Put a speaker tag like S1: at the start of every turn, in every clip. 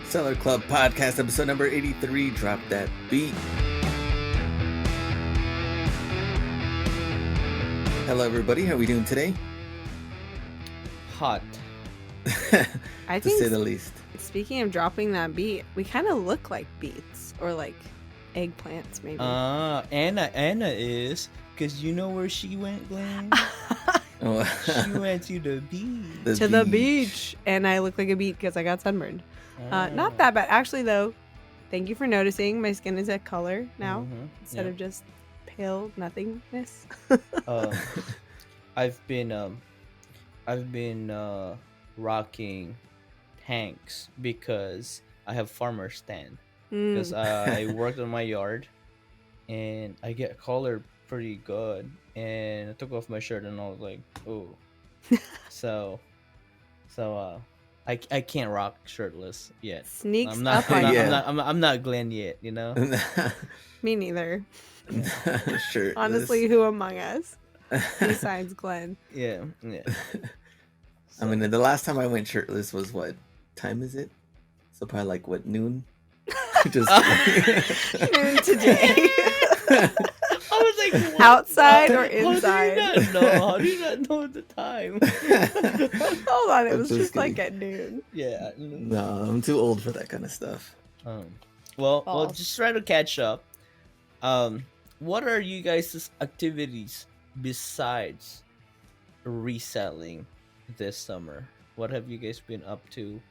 S1: Seller Club Podcast, episode number 83. Drop that beat. Hello, everybody. How are we doing today?
S2: Hot.
S1: To say the least.
S3: Speaking of dropping that beat, we kind of look like beets or like eggplants, maybe.
S2: Anna is, because you know where she went, Glenn? She went to the beach.
S3: The beach. And I look like a beet because I got sunburned. Not that bad. Actually, though, thank you for noticing. My skin is a color now instead of just pale nothingness.
S2: I've been rocking tanks because I have farmer stand. Because I worked on my yard and I get colored pretty good, and I took off my shirt and I was like, oh. so I can't rock shirtless yet.
S3: Sneaks
S2: I'm not,
S3: up on you.
S2: I'm not Glenn yet, you know.
S3: Me neither.
S1: Shirtless.
S3: Honestly, who among us besides Glenn?
S2: Yeah.
S1: I mean, the last time I went shirtless was what time is it? So probably like what, noon? Just
S3: noon today.
S2: I was like, what?
S3: Outside or inside?
S2: How do you not know the time?
S3: Hold on, it was just
S1: kidding.
S3: like at noon.
S2: Yeah.
S1: No, I'm too old for that kind of stuff.
S2: Well, just try to catch up. What are you guys' activities besides reselling this summer? What have you guys been up to?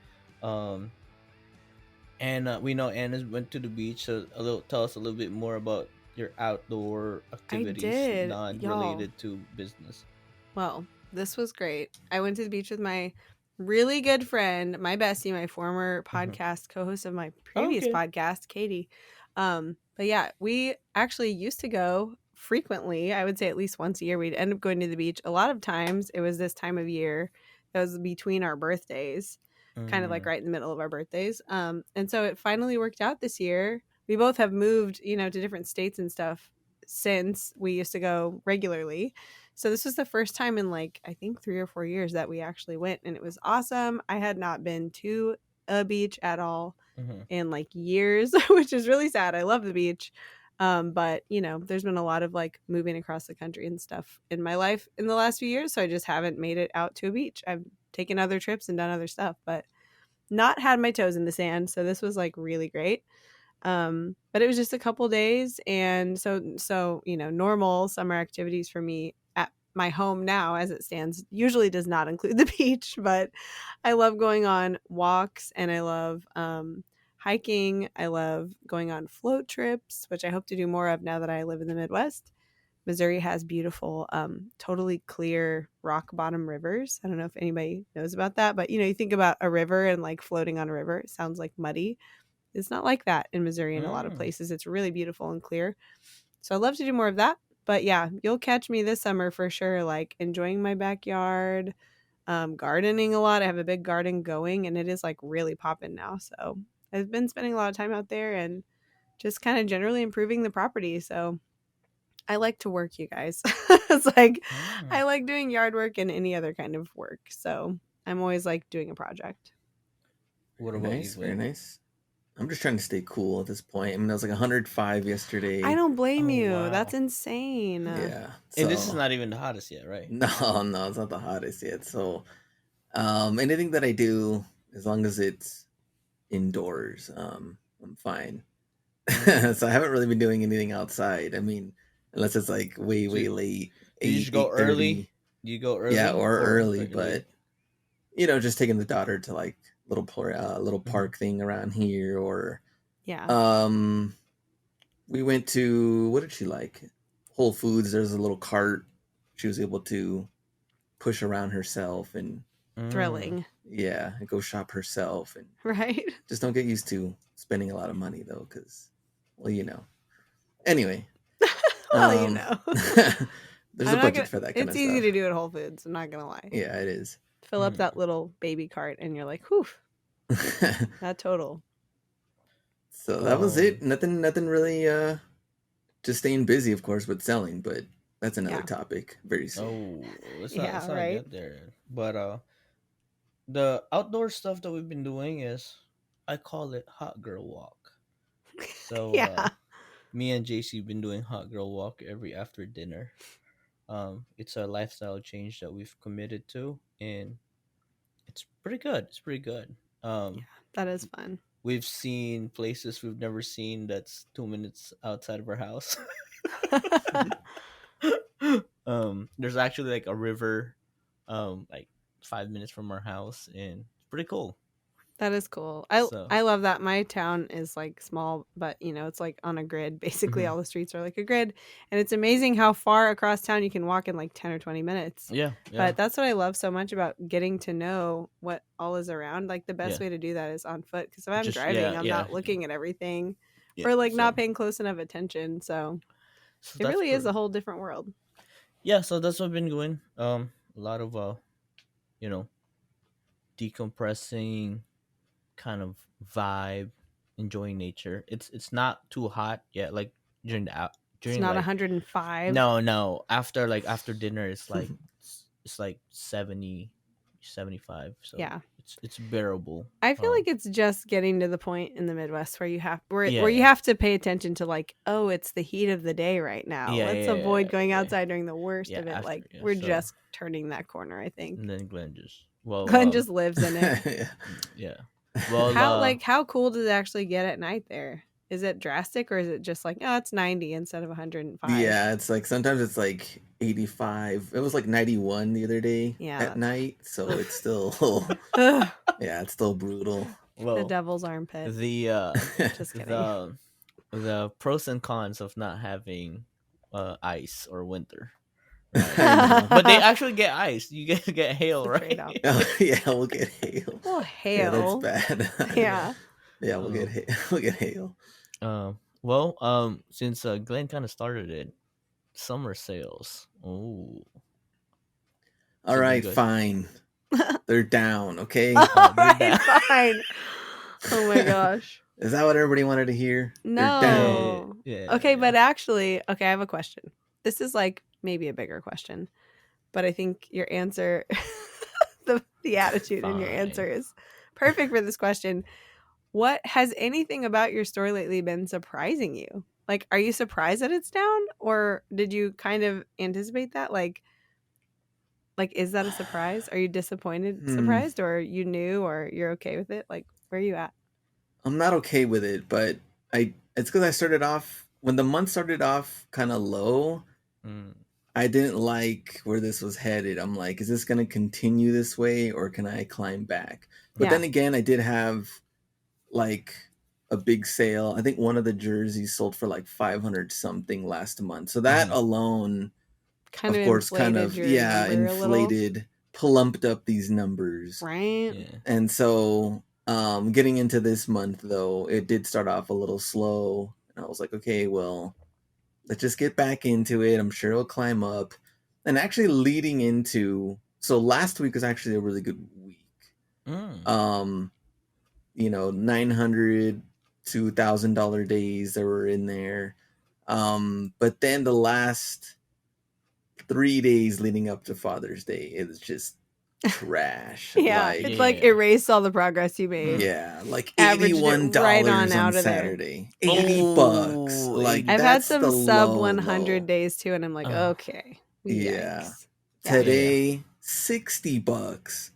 S2: And we know Anna went to the beach, so tell us a little bit more about your outdoor activities, non-related to business.
S3: Well, this was great. I went to the beach with my really good friend, my bestie, my former podcast co-host of my previous podcast, Katie. But yeah, we actually used to go frequently. I would say at least once a year we'd end up going to the beach. A lot of times it was this time of year. It was between our birthdays, kind of like right in the middle of our birthdays. And so it finally worked out this year. We both have moved, to different states and stuff since we used to go regularly. So this was the first time in I think 3 or 4 years that we actually went, and it was awesome. I had not been to a beach at all in years, which is really sad. I love the beach. But there's been a lot of moving across the country and stuff in my life in the last few years. So I just haven't made it out to a beach. I've taken other trips and done other stuff, but not had my toes in the sand. So this was really great. But it was just a couple days. And so, normal summer activities for me at my home now, as it stands, usually does not include the beach, but I love going on walks and I love, hiking. I love going on float trips, which I hope to do more of now that I live in the Midwest. Missouri has beautiful, totally clear rock bottom rivers. I don't know if anybody knows about that, but you think about a river and floating on a river, it sounds muddy. It's not like that in Missouri in a lot of places. It's really beautiful and clear. So I'd love to do more of that. But yeah, you'll catch me this summer for sure, enjoying my backyard, gardening a lot. I have a big garden going and it is really popping now. So I've been spending a lot of time out there and just kind of generally improving the property. So I like to work, you guys. It's I like doing yard work and any other kind of work. So I'm always doing a project.
S2: What about
S1: nice,
S2: you?
S1: Very nice. I'm just trying to stay cool at this point. I mean, I was 105 yesterday.
S3: I don't blame you.
S2: Wow.
S3: That's insane.
S1: Yeah.
S2: And this is not even the hottest yet, right?
S1: No, it's not the hottest yet. So anything that I do, as long as it's indoors, I'm fine. So I haven't really been doing anything outside. I mean, unless it's way late.
S2: You just go early? You go early?
S1: Yeah, or early, but just taking the daughter to little park thing around here, or we went to, what did she like? Whole Foods. There's a little cart she was able to push around herself and
S3: thrilling.
S1: Yeah, and go shop herself, and
S3: right.
S1: Just don't get used to spending a lot of money though, because Anyway. There's a budget for that kind of stuff.
S3: It's easy to do at Whole Foods, I'm not gonna lie.
S1: Yeah, it is.
S3: Fill up that little baby cart and you're like, whew. That total.
S1: So that was it. Nothing really just staying busy, of course, with selling, but that's another topic very soon.
S2: Let's not get there. But the outdoor stuff that we've been doing is I call it hot girl walk. So
S3: Yeah.
S2: me and JC been doing hot girl walk every after dinner. It's a lifestyle change that we've committed to, and it's pretty good. It's pretty good. Um,
S3: That is fun.
S2: we've seen places we've never seen. That's 2 minutes outside of our house. There's actually like a river, like 5 minutes from our house, and it's pretty cool.
S3: That is cool.
S2: So
S3: I love that. My town is like small, but it's like on a grid. Basically,
S2: Mhm.
S3: all the streets are like a grid, and it's amazing how far across town you can walk in like 10 or 20 minutes.
S2: yeah,
S3: But that's what I love so much about getting to know what all is around. Like the best
S2: yeah.
S3: way to do that is on foot, because if I'm
S2: Just
S3: driving, I'm
S2: yeah,
S3: not looking at everything
S2: yeah.
S3: or like
S2: So
S3: not paying close enough attention. So
S2: so
S3: it
S2: that's
S3: really is
S2: pretty.
S3: a whole different world.
S2: Yeah, so that's what I've been doing. A lot of you know, decompressing kind of vibe, enjoying nature. It's not too hot yet. Like during the
S3: It's
S2: during
S3: not
S2: like
S3: 105.
S2: no after dinner it's like 70, 75. So
S3: Yeah.
S2: it's bearable.
S3: I feel like it's just getting to the point in the Midwest where you have
S2: Yeah,
S3: where you
S2: yeah.
S3: have to pay attention to like, oh, it's the heat of the day right now.
S2: Yeah,
S3: Let's
S2: yeah, yeah,
S3: avoid going
S2: yeah.
S3: outside during the worst
S2: Yeah,
S3: of it.
S2: after
S3: Like
S2: yeah.
S3: we're
S2: So
S3: just turning that corner, I think.
S2: and then Glenn just well
S3: Glenn just lives in it.
S1: Yeah.
S2: yeah. Well
S3: How cool does it actually get at night there? Is it drastic, or is it just like, oh, it's 90 instead of 105?
S1: Yeah, it's like sometimes it's like 85. It was like 91 the other day
S3: Yeah,
S1: at
S3: that's
S1: night, so
S3: ugh.
S1: it's still
S3: Ugh,
S1: yeah, it's still brutal.
S3: the
S2: well
S3: devil's armpit.
S2: the
S3: Just kidding.
S2: the pros and cons of not having ice or winter.
S1: I
S2: Right.
S1: know.
S2: But they actually get ice. You get hail,
S3: the
S2: right?
S3: trade-off.
S1: Oh, yeah, we'll get hail.
S3: Well,
S1: Yeah, that's
S3: hail.
S1: bad.
S3: Yeah.
S1: Yeah, we'll get
S2: Um,
S1: we'll get hail.
S2: since Glenn kind of started it, summer sales. Oh,
S1: All
S2: so do you
S1: right,
S2: guys?
S1: fine. They're down, okay?
S3: All
S2: They're
S3: right,
S2: down.
S3: fine. Oh my gosh.
S1: Is that what everybody wanted to hear? They're
S2: Yeah,
S1: down.
S3: No.
S2: yeah,
S3: Okay,
S2: yeah.
S3: but actually, okay, I have a question. This is like maybe a bigger question, but I think your answer, the attitude in your answer
S2: Fine.
S3: is perfect for this question. What has anything about your store lately been surprising you? Like, are you surprised that it's down, or did you kind of anticipate that? Like, is that a surprise? Are you disappointed, surprised, or you knew, or you're okay with it? Like, where are you at?
S1: I'm not okay with it, but it's because I started off when the month started off kind of low.
S2: Mm.
S1: I didn't like where this was headed. I'm like, is this going to continue this way or can I climb back? But
S3: Yeah.
S1: then again, I did have like a big sale. I think one of the jerseys sold for like 500 something last month. So that alone,
S3: Kind
S1: of
S3: of
S1: course, kind
S3: inflated
S1: of,
S3: your
S1: yeah,
S3: number a little,
S1: inflated, plumped up these numbers.
S3: right?
S2: Yeah.
S1: And so getting into this month, though, it did start off a little slow. And I was like, okay, well, let's just get back into it. I'm sure it'll climb up. And actually leading into so last week was actually a really good week.
S2: Mm.
S1: 900 to $1,000 days that were in there. But then the last 3 days leading up to Father's Day, it was just trash.
S3: Yeah,
S1: Like,
S3: it's like
S2: Yeah.
S3: erased all the progress you made.
S1: yeah, like
S3: Averaged it
S1: $81
S3: right on out
S1: on
S3: of there.
S1: Saturday. $80.
S2: Oh,
S1: Like
S2: 80.
S3: I've had
S1: that's
S3: some
S1: the
S3: sub
S1: low
S3: 100
S1: low.
S3: days too, and I'm like, okay,
S1: Yeah.
S3: yikes. Yeah.
S1: Today, $60.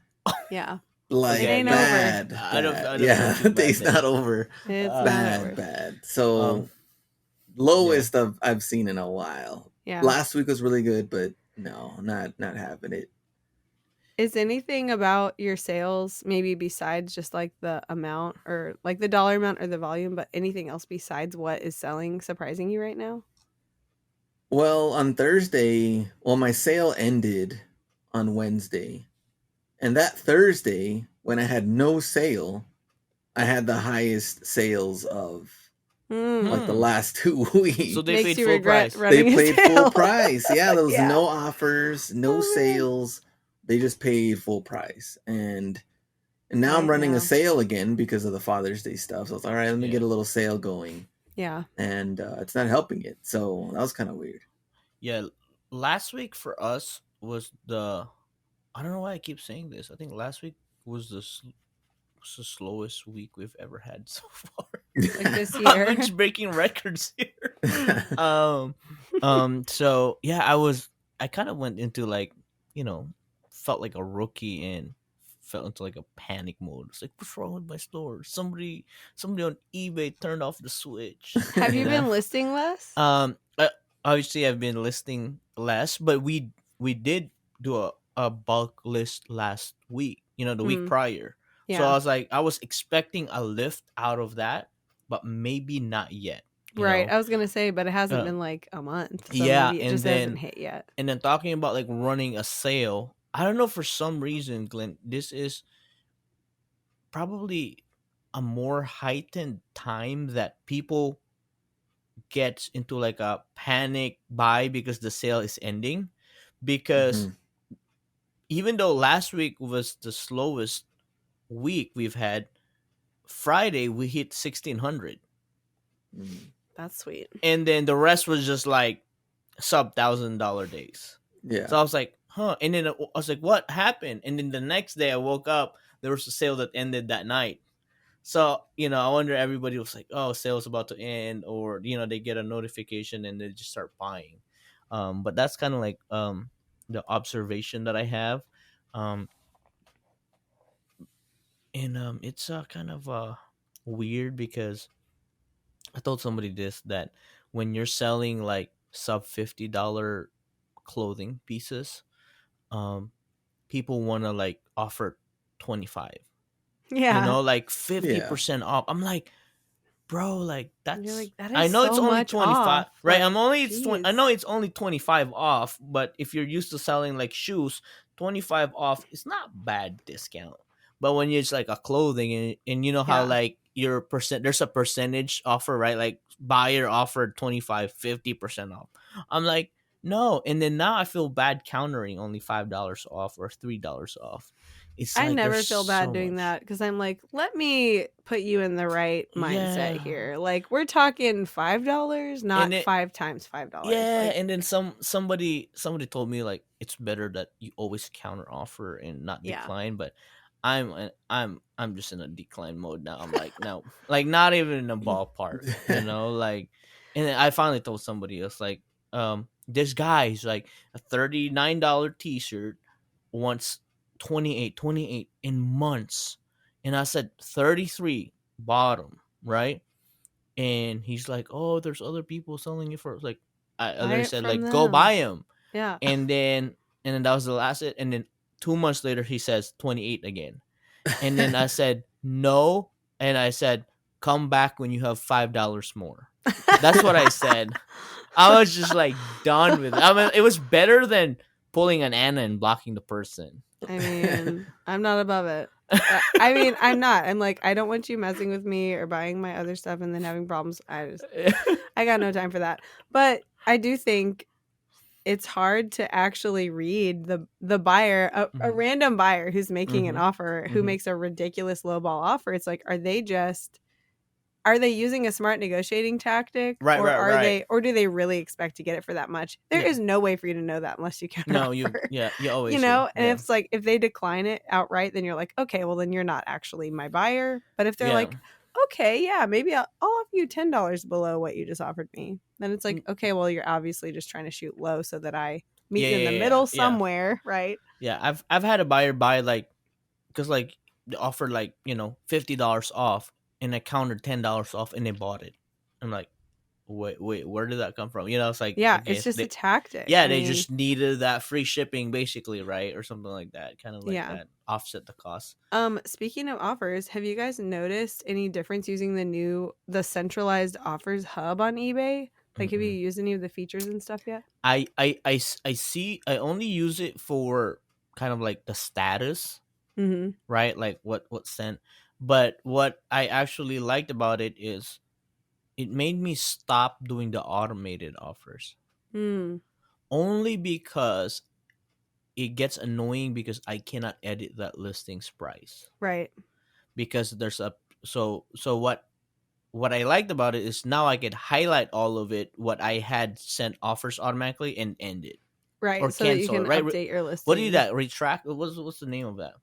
S3: Yeah,
S1: Like
S3: it ain't
S1: bad,
S2: I don't
S1: bad.
S2: feel
S1: Yeah,
S2: too
S1: the
S2: bad
S1: day's
S2: then.
S1: not over.
S3: it's not
S1: Bad,
S3: over.
S1: bad. So
S2: Yeah.
S1: lowest I've seen in a while.
S3: Yeah.
S1: Last week was really good, but no, not having it.
S3: Is anything about your sales, maybe besides just like the amount or like the dollar amount or the volume, but anything else besides what is selling surprising you right now?
S1: Well, on Thursday, my sale ended on Wednesday. And that Thursday, when I had no sale, I had the highest sales of like the last 2 weeks.
S2: So they
S3: Makes
S2: paid
S3: you
S2: full
S3: regret
S2: price.
S3: running
S1: They
S3: a
S1: paid
S3: sale.
S1: full price. Yeah, there was
S3: Yeah.
S1: no offers, no
S3: Oh, man.
S1: sales. They just paid full price. And now I'm
S3: Right,
S1: running
S3: yeah.
S1: a sale again because of the Father's Day stuff. So it's all right, let me
S2: Yeah.
S1: get a little sale going.
S3: Yeah.
S1: And it's not helping it. So that was kind of weird.
S2: Yeah, last week for us was I don't know why I keep saying this. I think last week was was the slowest week we've ever had so far.
S3: Like this
S2: I'm
S3: year.
S2: just breaking records here. So yeah, I kind of went into like, you know, felt like a rookie and fell into like a panic mode. It's like, what's wrong with my store? Somebody on eBay turned off the switch.
S3: Have you
S2: You know?
S3: been listing less?
S2: Obviously I've been listing less, but we did do a bulk list last week, you know, the week
S3: Mm,
S2: prior. So
S3: yeah.
S2: I was expecting a lift out of that, but maybe not yet, you
S3: Right.
S2: know.
S3: I was gonna say, but it hasn't
S2: Uh,
S3: been like a month, so
S2: yeah,
S3: maybe it just hasn't hit yet.
S2: and then talking about like running a sale, I don't know, for some reason, Glenn, this is probably a more heightened time that people gets into like a panic buy because the sale is ending. Because
S1: Mhm.
S2: even though last week was the slowest week we've had, Friday we hit 1600,
S1: Mhm.
S3: That's sweet.
S2: and then the rest was just like sub $1,000 days.
S1: Yeah.
S2: So I was like, huh. And then I was like, what happened? And then the next day I woke up, there was a sale that ended that night. So, you know, I wonder, everybody was like, oh, sale's about to end, or, you know, they get a notification and they just start buying. But that's kind of like the observation that I have. Um, and it's kind of weird because I told somebody this, that when you're selling like sub $50 clothing pieces, um, people want to like offer 25, you
S3: Yeah.
S2: know, like
S1: Yeah.
S2: 50% off. I'm like, bro, like
S3: And you're
S2: that's,
S3: like, that
S2: I
S3: is
S2: know it's
S3: so
S2: only
S3: much
S2: 25,
S3: off.
S2: right?
S3: Like,
S2: I
S3: geez.
S2: know it's only 25 off, but if you're used to selling like shoes, 25 off is not bad discount. But when it's like a clothing, and you know how
S3: Yeah.
S2: like your there's a percentage offer, right? Like buyer offered 25, 50% off. I'm like, no. And then now I feel bad countering only $5 off or $3 off. It's
S3: I
S2: like
S3: never
S2: there's
S3: feel bad
S2: so
S3: doing
S2: much.
S3: that because I'm like, let me put you in the right mindset
S2: Yeah.
S3: here. Like, we're talking $5,
S2: And
S3: not
S2: it,
S3: 5 times $5.
S2: yeah,
S3: Like,
S2: and then somebody told me like it's better that you always counter offer and not
S3: yeah.
S2: decline, but I'm just in a decline mode now. I'm like, no, like not even in a ballpark, you know, like. And then I finally told somebody else, like, this guy's like a $39 t-shirt wants 28 in months, and I said 33 bottom, right? And he's like, "Oh, there's other people selling it for," like, I
S3: Buy
S2: literally
S3: it
S2: said
S3: from
S2: like, "Go
S3: them.
S2: buy him,"
S3: Yeah.
S2: and then that was the last it, and then 2 months later he says 28 again, and then I said no, and I said, "Come back when you have $5 more." That's what I said. I was just like done with it. I mean, it was better than pulling an Anna and blocking the person.
S3: I mean, I'm not above it. I mean, I'm not. I'm like, I don't want you messing with me or buying my other stuff and then having problems. I got no time for that. But I do think it's hard to actually read the buyer, a
S2: Mhm,
S3: random buyer who's making an
S2: mhm,
S3: offer, who
S2: mhm.
S3: makes a ridiculous lowball offer. It's like, are they using a smart negotiating tactic,
S2: Right, right, right.
S3: or do they really expect to get it for that much? There
S2: Yeah.
S3: is no way for you to know that unless you counter
S2: No,
S3: offer.
S2: you
S3: You
S2: always do.
S3: know, and
S2: Yeah,
S3: it's like if they decline it outright, then you're like, okay, well then you're not actually my buyer. But if they're
S2: yeah.
S3: like, okay, yeah, maybe I'll offer you $10 below what you just offered me, then it's like, okay, well you're obviously just trying to shoot low so that I meet
S2: Yeah,
S3: you in
S2: yeah,
S3: the
S2: yeah,
S3: middle
S2: yeah.
S3: somewhere, right?
S2: Yeah, I've had a buyer buy like, because like they offered like, $50 off, and I countered $10 off, and they bought it. I'm like, wait, where did that come from? You know, it's like,
S3: Yeah,
S2: okay,
S3: it's just a
S2: they,
S3: tactic.
S2: yeah,
S3: I
S2: they
S3: mean,
S2: just needed that free shipping basically, right, or something like that, kind of like
S3: yeah.
S2: that, offset the cost.
S3: Speaking of offers, have you guys noticed any difference using the centralized offers hub on eBay? Like, have you
S2: Mm-mm.
S3: used any of the features and stuff yet?
S2: I see. I only use it for kind of like the status,
S3: Mm-hmm.
S2: right? Like what sent. But what I actually liked about it is it made me stop doing the automated offers.
S3: Mm,
S2: Only because it gets annoying because I cannot edit that listings price.
S3: right.
S2: Because there's a so what I liked about it is now I could highlight all of it, what I had sent offers automatically, and end it or
S3: Right. So that you
S2: cancel it,
S3: can
S2: right?
S3: update your
S2: What do you
S3: listing.
S2: that retract? What's the name of that?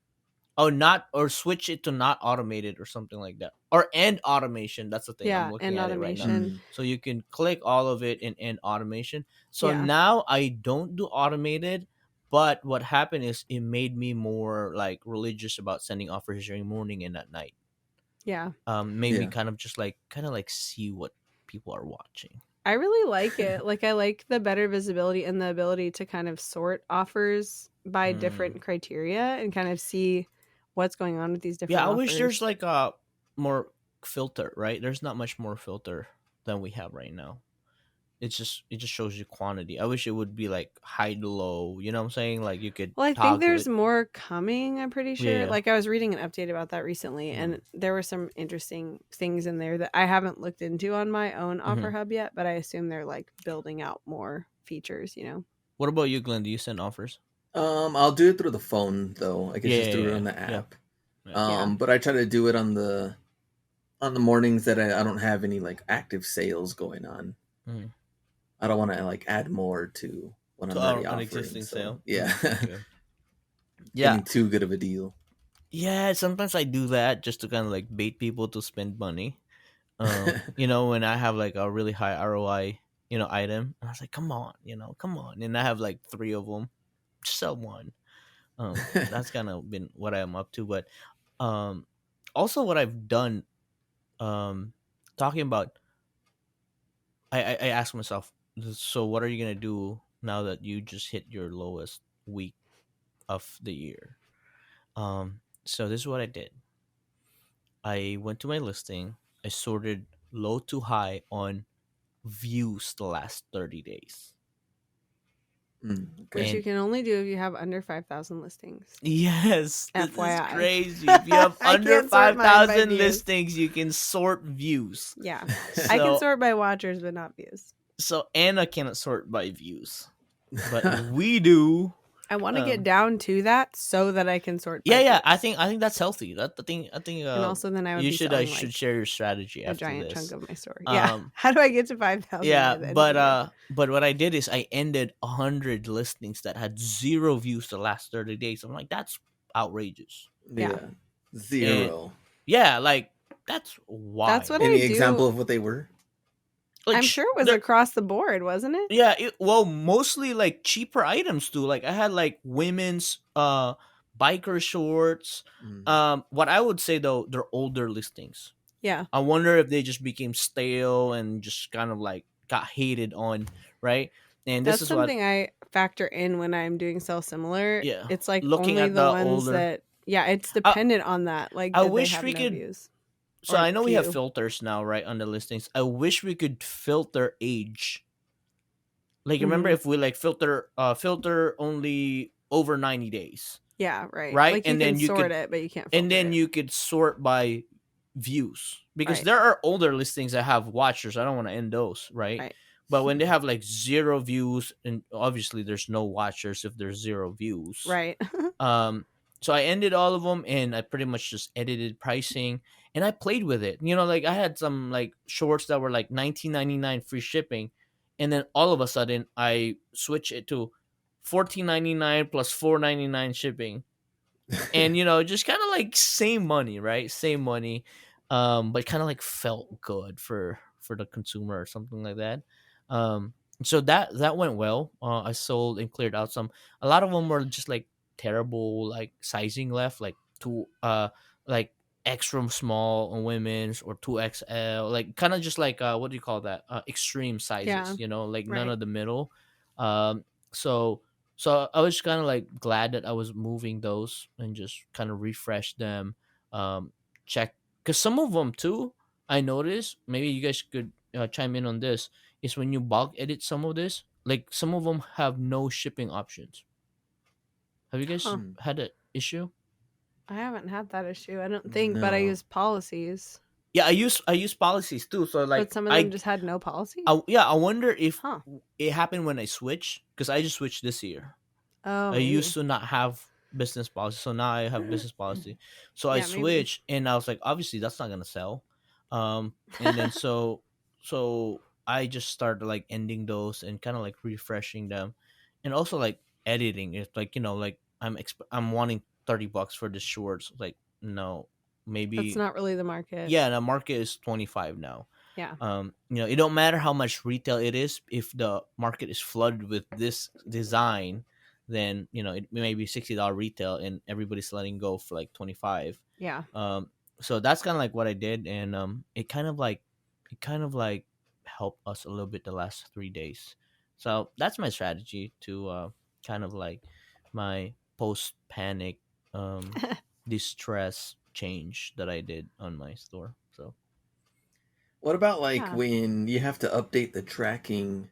S2: Oh, not, or switch it to not automated or something like that, or end automation. That's the thing. I'm
S3: Yeah,
S2: looking
S3: and
S2: at it right now.
S3: automation.
S1: Mm.
S2: So you can click all of it in end automation. So
S3: Yeah.
S2: now I don't do automated, but what happened is it made me more like religious about sending offers during morning and at night.
S3: Yeah.
S2: Made me
S1: Yeah.
S2: kind of like see what people are watching.
S3: I really like it. Like, I like the better visibility and the ability to kind of sort offers by different criteria and kind of see what's going on with these
S2: Yeah,
S3: different
S2: I wish there's
S3: offers.
S2: like a more filter, right? There's not much more filter than we have right now. It just shows you quantity. I wish it would be like high to low. You know what I'm saying? Like you could
S3: Well, I think
S2: toggle
S3: there's
S2: it.
S3: more coming, I'm pretty sure.
S2: Yeah.
S3: Like, I was reading an update about that recently, and there were some interesting things in there that I haven't looked into on my own Offer
S2: Mm-hmm.
S3: Hub yet, but I assume they're like building out more features, you know?
S2: What about you, Glenn? Do you send offers?
S1: I'll do it through the phone though. I could
S2: Yeah,
S1: just
S2: yeah,
S1: do it
S2: yeah,
S1: on the
S2: yeah.
S1: app.
S2: Yeah.
S3: Yeah.
S1: But I try to do it on the mornings that I don't have any like active sales going on.
S2: Mm-hmm.
S1: I don't want to like add more to what
S2: To
S1: I'm already
S2: an
S1: offering.
S2: existing
S1: So
S2: sale.
S1: yeah,
S2: Okay. Yeah,
S1: getting too good of a deal.
S2: yeah. Sometimes I do that just to kind of like bait people to spend money. You know, when I have like a really high ROI, item, and I was like, come on, come on, and I have like three of them, just sell one. That's kind of been what I am up to, but um, also what I've done, um, talking about, I asked myself, so what are you gonna do now that you just hit your lowest week of the year? So this is what I did. I went to my listing. I sorted low to high on views the last 30 days.
S3: Which
S1: Okay.
S3: you
S2: And
S3: can only do if you have under 5,000 listings.
S2: yes, this is
S3: FYI.
S2: crazy. If you have
S3: I
S2: under
S3: can't sort mine by
S2: 5,000
S3: views.
S2: listings, you can sort views.
S3: Yeah. I can
S2: So,
S3: sort by watchers, but not views.
S2: so Anna cannot sort by views, but we do.
S3: I want to get down to that so that I can sort by
S2: Yeah.
S3: views.
S2: I think that's healthy. That the thing. I think.
S3: And also then I would
S2: You
S3: be
S2: should
S3: selling
S2: should
S3: like
S2: share your strategy
S3: a
S2: after
S3: giant
S2: this.
S3: chunk of my store. Yeah.
S2: Um,
S3: How do I get to 5,000
S2: yeah,
S3: by the end of the year?
S2: but what I did is I ended 100 listings that had 0 views the last 30 days. I'm like, that's outrageous.
S3: Yeah.
S1: Yeah. Zero.
S2: Yeah, like that's why.
S3: That's what
S1: Any
S3: I do.
S1: example of what they were?
S2: Like,
S3: I'm sure it was across the board, wasn't it?
S2: Yeah, well, mostly like cheaper items too. Like I had like women's biker shorts. What I would say though, they're older listings.
S3: Yeah.
S2: I wonder if they just became stale and just kind of like got hated on, right? And this
S3: That's
S2: is
S3: something
S2: what
S3: I factor in when I'm doing sell similar.
S2: Yeah.
S3: It's like
S2: Looking
S3: only
S2: at
S3: the
S2: the
S3: ones
S2: older
S3: that it's dependent on that. Like
S2: I
S3: did they
S2: wish
S3: have
S2: we
S3: no
S2: could
S3: views?
S2: so
S3: Or
S2: I know we have
S3: few.
S2: filters now, right, on the listings. I wish we could filter age. Like remember
S3: Mhm.
S2: if we like filter only over 90 days.
S3: Yeah, right.
S2: Right?
S3: Like you
S2: And
S3: can
S2: then you
S3: sort
S2: could
S3: it, but you can't
S2: and
S3: filter
S2: then
S3: it.
S2: you could sort by views because
S3: Right.
S2: there are older listings that have watchers. I don't want to end those, right?
S3: Right.
S2: But when they have like 0 views, and obviously there's no watchers if there's 0 views.
S3: Right.
S2: Um, so I ended all of them, and I pretty much just edited pricing, and I played with it. Like I had some like shorts that were like $19.99 free shipping, and then all of a sudden I switch it to $14.99 plus $4.99 shipping, and just kind of like same money, right? Same money, but kind of like felt good for the consumer or something like that. So that went well. I sold and cleared out some. A lot of them were just like terrible like sizing left, like two like extra small on women's or 2XL, like kind of just like what do you call that, extreme sizes,
S3: Yeah.
S2: like none
S3: Right.
S2: of the middle. um so I was kind of like glad that I was moving those and just kind of refresh them, check, because some of them too, I noticed, maybe you guys could chime in on this, is when you bulk edit some of this, like some of them have no shipping options. Have you guys
S3: Huh.
S2: had an issue?
S3: I haven't had that issue, I don't think, but I
S1: No.
S3: use policies.
S2: Yeah, I use policies too. So like
S3: But some of them just had no policy?
S2: I wonder if
S3: Huh.
S2: it happened when I switched, because I just switched this year.
S3: Oh,
S2: I
S3: maybe.
S2: used to not have business policy, so now I have business policy. So I
S3: Yeah, maybe.
S2: switched, and I was like, obviously that's not gonna sell. And then so I just started like ending those and kind of like refreshing them, and also like editing it, like like I'm wanting $30 for the shorts. Like, no, maybe
S3: That's not really the market.
S2: yeah, the market is 25 now.
S3: Yeah.
S2: It don't matter how much retail it is. If the market is flooded with this design, then it may be $60 retail and everybody's letting go for like 25.
S3: Yeah.
S2: So that's kind of like what I did, and it kind of like helped us a little bit the last 3 days. So that's my strategy to kind of like my post panic distress change that I did on my store. So
S1: What about like
S3: Yeah.
S1: when you have to update the tracking,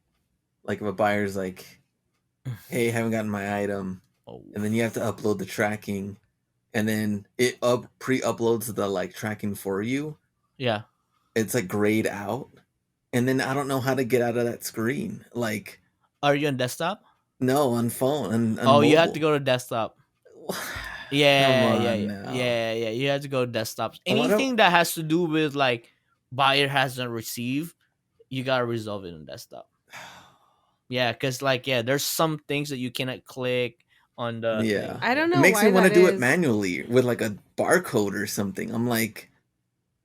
S1: like if a buyer's like, "Hey, haven't gotten my item,"
S2: oh
S1: and then you have to upload the tracking, and then it pre-uploads the like tracking for you.
S2: yeah,
S1: It's like grayed out, and then I don't know how to get out of that screen. Like,
S2: are you on desktop?
S1: no, on phone and
S2: Oh, you have to
S1: mobile.
S2: go to desktop.
S1: Come
S2: Yeah, yeah,
S1: on
S2: yeah,
S1: now.
S2: yeah, yeah. You have to go to desktops.
S1: What?
S2: Anything that has to do with like buyer hasn't received, you gotta resolve it on desktop. Yeah, because like there's some things that you cannot click on the
S1: Yeah.
S2: thing.
S3: I don't
S1: It
S3: know
S1: makes me
S3: why
S1: want to
S3: that
S1: do it
S3: is.
S1: manually with like a barcode or something. I'm like,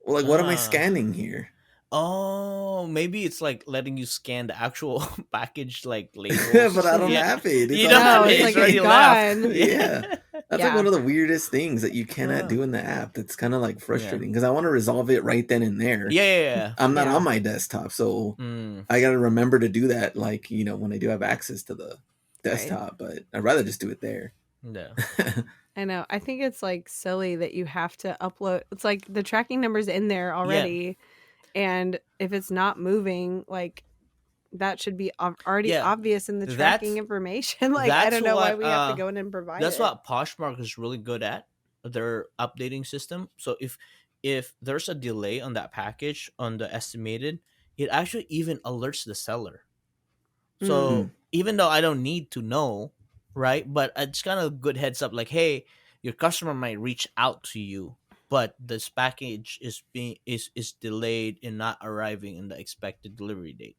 S1: well, like, what am I
S2: Ah.
S1: scanning here?
S2: Oh, maybe it's like letting you scan the actual package like labels or
S1: But I
S2: something.
S1: don't
S2: Yeah,
S1: have it. It's
S2: you
S1: on
S2: don't
S1: the
S2: have
S3: No,
S2: it.
S3: it's
S2: It's
S3: like it's
S2: already
S1: screen.
S2: left.
S3: gone.
S1: Yeah. That's like
S3: Yeah.
S1: one of the weirdest things that you cannot
S2: Uh,
S1: do in the app. That's kind of like
S2: yeah.
S1: frustrating because I want to resolve it right then and there.
S2: Yeah, yeah, yeah.
S1: I'm not
S3: Yeah.
S1: on my desktop, so
S2: Mm,
S1: I got to remember to do that, like, when I do have access to the
S3: Right.
S1: desktop, but I'd rather just do it there.
S2: yeah.
S3: I know. I think it's like silly that you have to upload. It's like the tracking number's in there already. And if it's not moving, like that should be already
S2: Yeah.
S3: obvious in the tracking
S2: That's
S3: information. Like, I
S2: that's
S3: don't know why
S2: what
S3: we have to go in and provide
S2: that's
S3: it.
S2: what Poshmark is really good at. Their updating system. So if there's a delay on that package on the estimated, it actually even alerts the seller.
S3: Mm.
S2: So even though I don't need to know, right? But it's kind of a good heads up, like, hey, your customer might reach out to you, but this package is delayed and not arriving in the expected delivery date.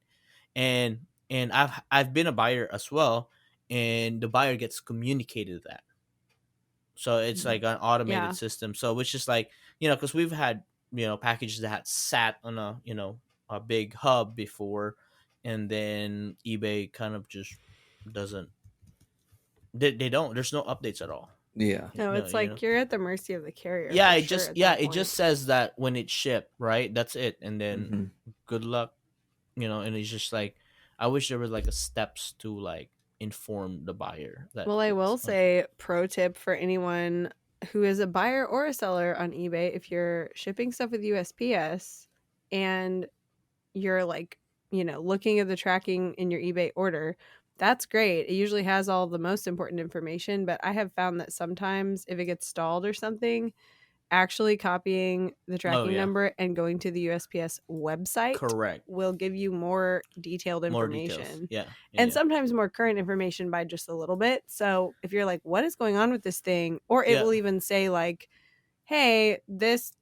S2: And I've been a buyer as well, and the buyer gets communicated that. So it's like an automated
S3: Yeah.
S2: system. So which is like, because we've had packages that had sat on a big hub before, and then eBay kind of just doesn't. They don't. There's no updates at all.
S1: Yeah.
S3: No,
S2: No,
S3: it's like you're at the mercy of the carrier
S2: Yeah,
S3: for
S2: it
S3: sure
S2: just
S3: at that
S2: it
S3: point.
S2: just says that when it's shipped, right? That's it, and then
S1: Hmm.
S2: good luck, And it's just like, I wish there was like a steps to like inform the buyer that.
S3: Well, I will
S2: it's
S3: say, pro tip for anyone who is a buyer or a seller on eBay: if you're shipping stuff with USPS and you're like, looking at the tracking in your eBay order, that's great. It usually has all the most important information, but I have found that sometimes if it gets stalled or something, actually copying the
S2: Oh
S3: tracking
S2: yeah,
S3: number and going to the USPS website
S2: correct.
S3: will give you more detailed
S2: More details.
S3: information
S2: Yeah,
S3: and
S2: yeah,
S3: sometimes more current information by just a little bit. So if you're like, what is going on with this thing? Or it
S2: yeah,
S3: will even say like, hey, this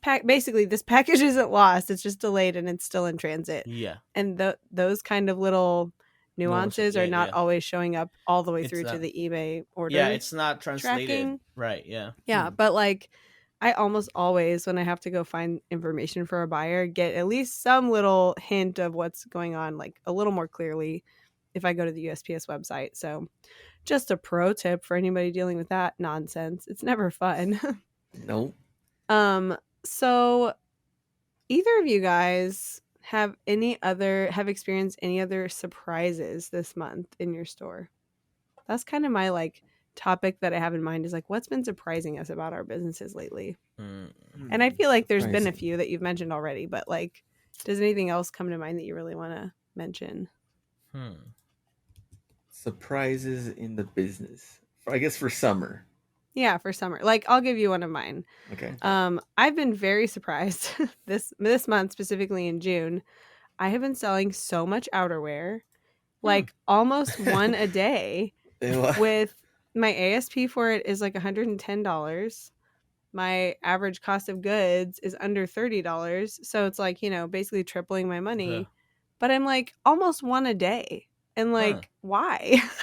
S3: package isn't lost, it's just delayed and it's still in transit.
S2: yeah.
S3: And those kind of little
S2: Nuances.
S3: nuances are
S2: Yeah,
S3: not
S2: yeah.
S3: always showing up all the way
S2: It's
S3: through to
S2: not.
S3: the eBay
S2: Yeah,
S3: order
S2: it's not translated.
S3: tracking.
S2: Right. Yeah.
S3: Yeah, but like I almost always, when I have to go find information for a buyer, get at least some little hint of what's going on, like a little more clearly if I go to the USPS website. So just a pro tip for anybody dealing with that nonsense. It's never fun.
S1: Nope.
S3: So either of you guys have experienced any other surprises this month in your store? That's kind of my like topic that I have in mind, is like, what's been surprising us about our businesses lately?
S2: Mm.
S3: And I feel like there's been a
S1: Surprising.
S3: few that you've mentioned already, but like, does anything else come to mind that you really want to mention?
S1: Surprises in the business. I guess for summer.
S3: Yeah, for summer. Like, I'll give you one of mine.
S1: Okay.
S3: I've been very surprised this month, specifically in June. I have been selling so much outerwear, like almost one a day, with my ASP for it is like $110. My average cost of goods is under $30. So it's like, basically tripling my money.
S2: Yeah.
S3: But I'm like almost one a day. And
S2: Huh.
S3: like, why?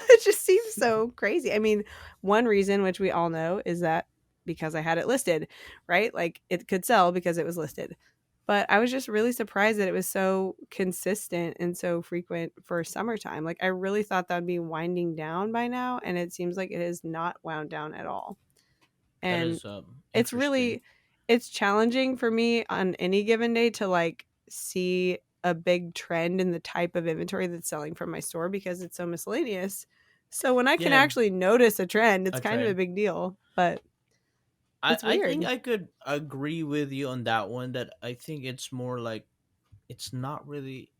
S3: It just seems so crazy. I mean, one reason, which we all know, is that because I had it listed, right? Like it could sell because it was listed. But I was just really surprised that it was so consistent and so frequent for summertime. Like I really thought that would be winding down by now, and it seems like it is not wound down at all.
S2: That
S3: And
S2: is
S3: it's
S2: interesting.
S3: really it's challenging for me on any given day to like see a big trend in the type of inventory that's selling from my store because it's so miscellaneous. So when I can
S2: Yeah,
S3: actually notice a trend, it's
S2: a
S3: kind of a
S2: trend.
S3: big deal, but it's
S2: I think
S3: weird.
S2: I could agree with you on that one. That I think it's more like it's not really.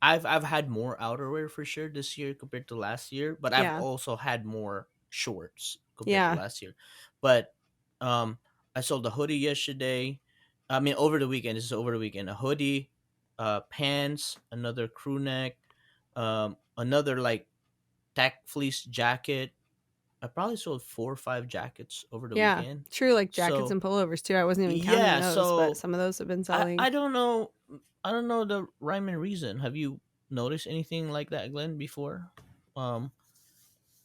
S2: I've had more outerwear for sure this year compared to last year, but I've
S3: Yeah.
S2: also had more shorts compared to
S3: Yeah.
S2: last year. But um, I sold a hoodie yesterday. I mean, over the weekend. This is over the weekend. A hoodie, pants, another crew neck, another like tech fleece jacket. I probably sold 4 or 5 jackets over the
S3: Yeah.
S2: weekend.
S3: True, like jackets
S2: So
S3: and pullovers too. I wasn't even counting
S2: yeah,
S3: those, but
S2: so
S3: some of those have been
S2: I
S3: selling.
S2: I don't know. I don't know the rhyme and reason. Have you noticed anything like that, Glenn, before? Um,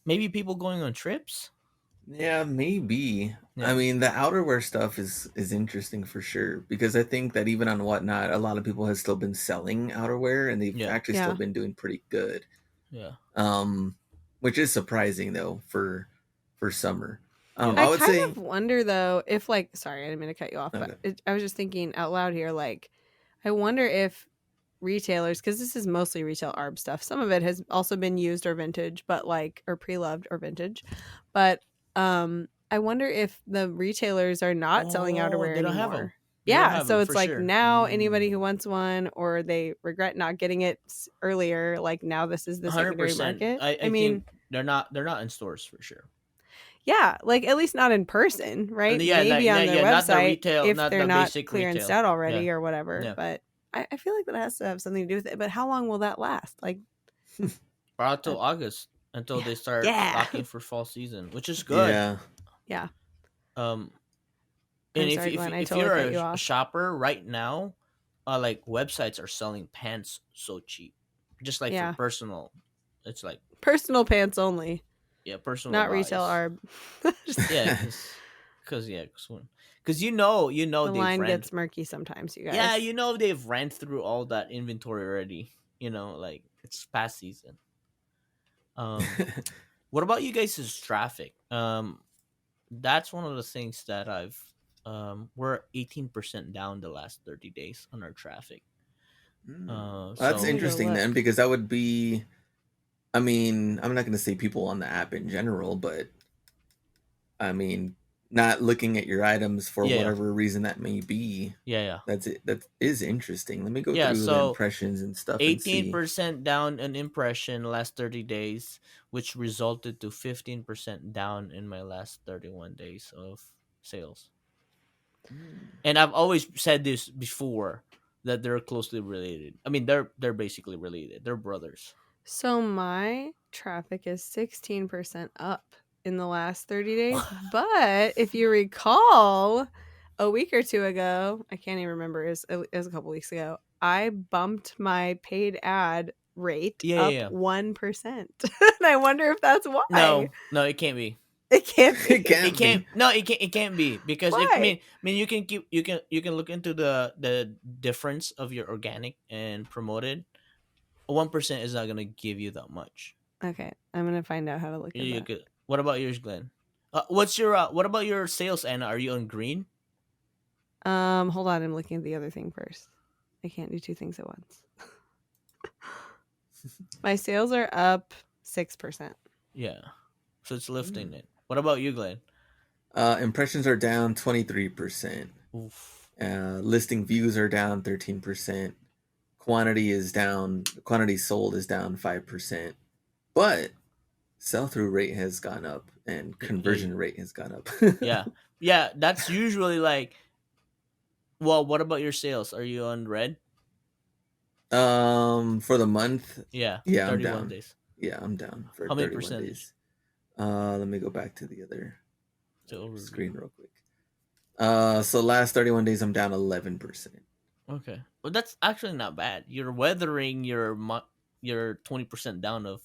S2: maybe people going on trips.
S1: Yeah, maybe. I
S2: Yeah,
S1: mean, the outerwear stuff is interesting for sure because I think that even on Whatnot, a lot of people have still been selling outerwear and they've
S2: yeah,
S1: actually still
S3: Yeah.
S1: been doing pretty good.
S2: yeah,
S1: Um, which is surprising though for summer.
S2: yeah.
S3: I
S1: I would
S3: kind
S1: say
S3: of wonder though if like sorry, I didn't mean to cut you off, but
S1: okay.
S3: I was just thinking out loud here like I wonder if retailers because this is mostly retail arb stuff. Some of it has also been used or vintage, but like or pre-loved or vintage. But I wonder if the retailers are not selling
S2: Oh,
S3: outerwear
S2: they don't have them.
S3: anymore.
S2: They don't
S3: Yeah,
S2: have
S3: so
S2: them
S3: it's
S2: for
S3: like
S2: sure.
S3: now anybody who
S1: Mm.
S3: wants one or they regret not getting it earlier, like now this is the
S2: hundred
S3: secondary
S2: percent.
S3: market. I
S2: I
S3: mean,
S2: think they're not in stores for sure.
S3: yeah, like at least not in person,
S2: And
S3: right?
S2: yeah,
S3: Maybe on their
S2: yeah, not the
S3: website
S2: retail,
S3: if
S2: not
S3: they're
S2: the
S3: not
S2: basic
S3: clearanced
S2: retail.
S3: out
S2: Yeah,
S3: already or whatever.
S2: yeah.
S3: But I feel like that has to have something to do with it. But how long will that last? Like
S2: Brought till
S3: that,
S2: August until
S3: yeah,
S2: they start
S3: yeah,
S2: stocking for fall season, which is good.
S1: Yeah.
S3: yeah.
S2: Um, and
S3: I'm sorry, Glenn. I
S2: if
S3: totally
S2: you're
S3: cut you
S2: a
S3: off.
S2: shopper right now, like websites are selling pants so cheap, just like for
S3: Yeah,
S2: personal. It's like
S3: personal pants only,
S2: yeah, personal
S3: not retail
S2: buys.
S3: arb. Just
S2: Yeah, cause yeah, cause you know
S3: the
S2: they've
S3: line
S2: ran.
S3: gets murky sometimes, you
S2: Yeah,
S3: guys.
S2: you know they've ran through all that inventory already. You know, like it's past season. Um, what about you guys' traffic? That's one of the things that we're 18% down the last 30 days on our traffic.
S1: Mm. That's
S3: I'm
S2: So
S3: gonna go
S1: interesting then
S3: look.
S1: because that would be I mean, I'm not going to say people on the app in general, but I mean, not looking at your items for
S2: yeah, yeah,
S1: whatever reason that may be.
S2: yeah, yeah,
S1: That's it. That is interesting. Let me go
S2: yeah.
S1: through the
S2: So
S1: impressions and stuff and see.
S2: 18% down in impression last 30 days, which resulted to 15% down in my last 31 days of sales.
S1: Mm.
S2: And I've always said this before that they're closely related. I mean, they're basically related. They're brothers.
S3: So my traffic is 16% up in the last 30 days. But if you recall, a week or two ago, I can't even remember, it was a couple weeks ago, I bumped my paid ad rate
S2: Yeah, yeah,
S3: up
S2: yeah.
S3: 1%. And I wonder if that's why.
S2: No, no, it can't be.
S3: It can't
S1: It
S3: be.
S2: It
S1: can't
S2: can't.
S1: be.
S2: No, it can't be because it.
S3: Why?
S2: I mean, you can keep. You can look into the difference of your organic and promoted. 1% is not gonna give you that much.
S3: Okay, I'm going to find out how to look at
S2: You
S3: that.
S2: could. What about yours, Glenn? What about your sales, Anna? Are you on green?
S3: Hold on, I'm looking at the other thing first. I can't do two things at once. My sales are up 6%.
S2: Yeah. So it's
S1: Mm.
S2: lifting it. What about you, Glenn?
S1: Impressions are down 23%.
S2: Oof.
S1: Listing views are down 13%. Quantity sold is down 5%. But sell through rate has gone up and conversion rate has gone up.
S2: Yeah. Yeah. That's usually like. Well, what about your sales? Are you on red?
S1: For the month,
S2: Yeah.
S1: yeah, I'm
S2: 31
S1: down.
S2: days.
S1: Yeah, I'm down for
S2: How many
S1: 31
S2: percentage?
S1: days. Let me go back to the other
S2: The overview.
S1: screen real quick. So last 31 days, I'm down 11%.
S2: Okay. Well, that's actually not bad. You're weathering your you're 20% down of,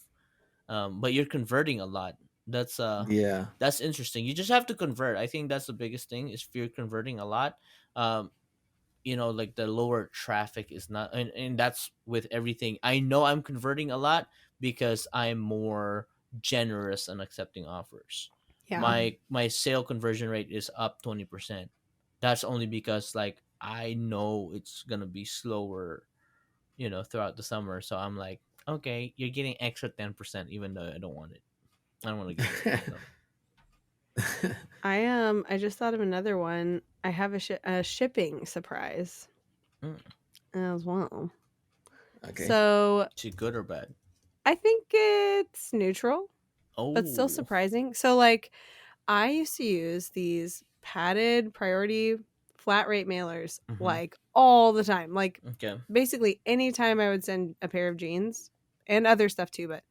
S2: but you're converting a lot. That's
S1: Yeah.
S2: that's interesting. You just have to convert. I think that's the biggest thing is if you're converting a lot. Like the lower traffic is not, and that's with everything. I know I'm converting a lot because I'm more generous on accepting offers.
S3: Yeah.
S2: My sale conversion rate is up 20%. That's only because like I know it's gonna be slower, throughout the summer. So I'm like, okay, you're getting extra 10%, even though I don't want it. I don't want to give it. So
S3: I just thought of another one. I have a shipping surprise
S2: mm.
S3: as well.
S1: Okay.
S3: So
S2: Is it good or bad?
S3: I think it's neutral, but still
S2: Oh,
S3: surprising. So like I used to use these padded priority flat rate mailers
S2: mm-hmm.
S3: like all the time. Like
S2: Okay.
S3: basically anytime I would send a pair of jeans and other stuff too, but